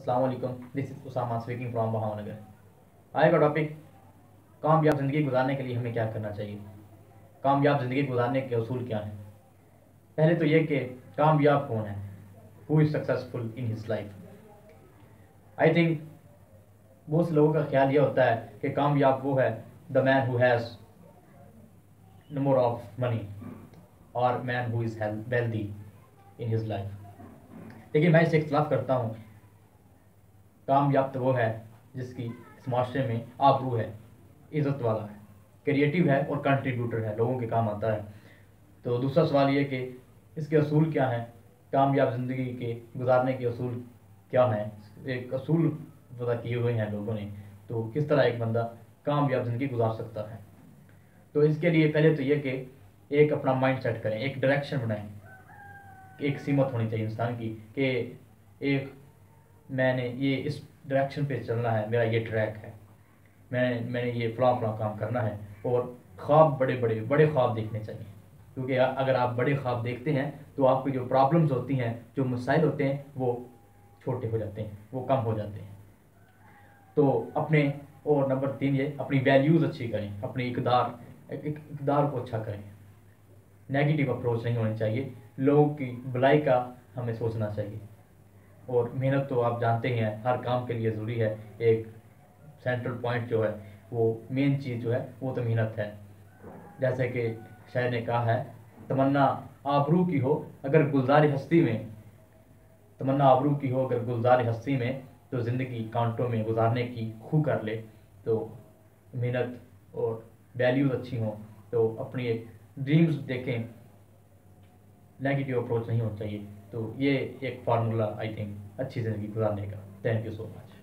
अस्सलाम वालेकुम, this is Usama speaking from Bhavnagar. आज का टॉपिक कामयाब ज़िंदगी गुजारने के लिए हमें क्या करना चाहिए। कामयाब ज़िंदगी गुजारने के असूल क्या हैं। पहले तो ये कि कामयाब कौन है, who is successful in his life. I think बहुत से लोगों का ख्याल ये होता है कि कामयाब वो है the man who has number of money और man who is wealthy in his life. लेकिन मैं इससे इख्तलाफ करता हूँ। कामयाब तो वो है जिसकी इस माशरे में आबरू है, इज़्ज़त वाला है, क्रिएटिव है और कंट्रीब्यूटर है, लोगों के काम आता है। तो दूसरा सवाल ये कि इसके असूल क्या हैं, कामयाब ज़िंदगी के गुजारने के असूल क्या हैं। एक असूल पता किए हुए हैं लोगों ने, तो किस तरह एक बंदा कामयाब ज़िंदगी गुजार सकता है। तो इसके लिए पहले तो ये कि एक अपना माइंड सेट करें, एक डायरेक्शन बनाएं। एक सीमत होनी चाहिए इंसान की कि एक मैंने ये इस डायरेक्शन पे चलना है, मेरा ये ट्रैक है, मैंने ये फ़लाँ काम करना है। और ख्वाब बड़े ख्वाब देखने चाहिए, क्योंकि अगर आप बड़े ख्वाब देखते हैं तो आपकी जो प्रॉब्लम्स होती हैं, जो मसाइल होते हैं, वो छोटे हो जाते हैं, वो कम हो जाते हैं। तो अपने और नंबर 3 ये अपनी वैल्यूज़ अच्छी करें, अपनी इकदार को अच्छा करें। नेगेटिव अप्रोच नहीं होनी चाहिए, लोगों की भलाई का हमें सोचना चाहिए। और मेहनत तो आप जानते ही हैं, हर काम के लिए ज़रूरी है। एक सेंट्रल पॉइंट जो है, वो मेन चीज़ जो है वो तो मेहनत है। जैसे कि शायर ने कहा है, तमन्ना आबरू की हो अगर गुलजार हस्ती में, तमन्ना आबरू की हो अगर गुलजार हस्ती में, तो ज़िंदगी कांटों में गुजारने की खू कर ले। तो मेहनत और वैल्यूज़ अच्छी हों तो अपनी एक ड्रीम्स देखें, नेगेटिव अप्रोच नहीं होना चाहिए। तो ये एक फार्मूला आई थिंक अच्छी ज़िंदगी गुजारने का। Thank you so much.